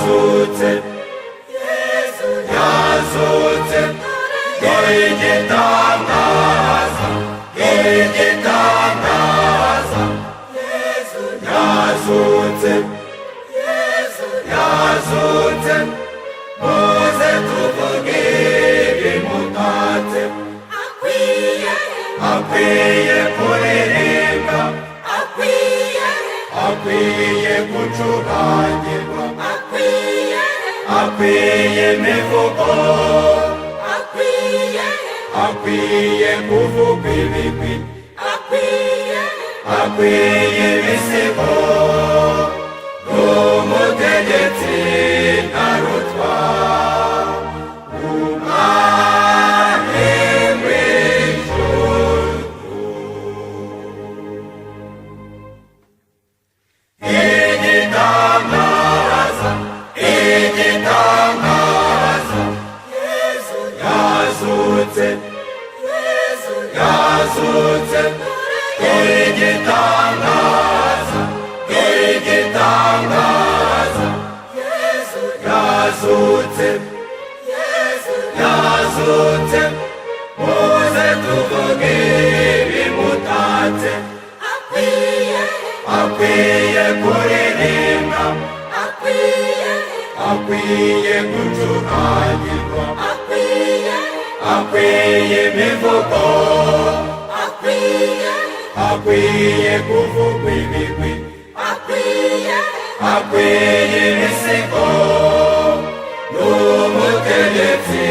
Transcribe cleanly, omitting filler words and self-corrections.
yazutse, yazutse, dore igitangaza, igitangaza, yazutse, yazutse, muze tuvuge ibimutatse, akwiye kuririmba, akwiye gucurangirwa, akwiye imivugo, akwiye kuvugwa ibigwi, akwiye ibisigo, n'umutegetsi ntarutwa, umwami w'ijuru. Igitangaza, igitangaza, yazutse, yazutse, dore igitangaza, dore igitangaza, yazutse, yazutse, muze tuvuge ibimutatse, akwiye kuririmba, akwiye gucurangirwa, akwiye imivugo, akwiye kuvugwa ibigwi, akwiye ibisigo, n'umutegetsi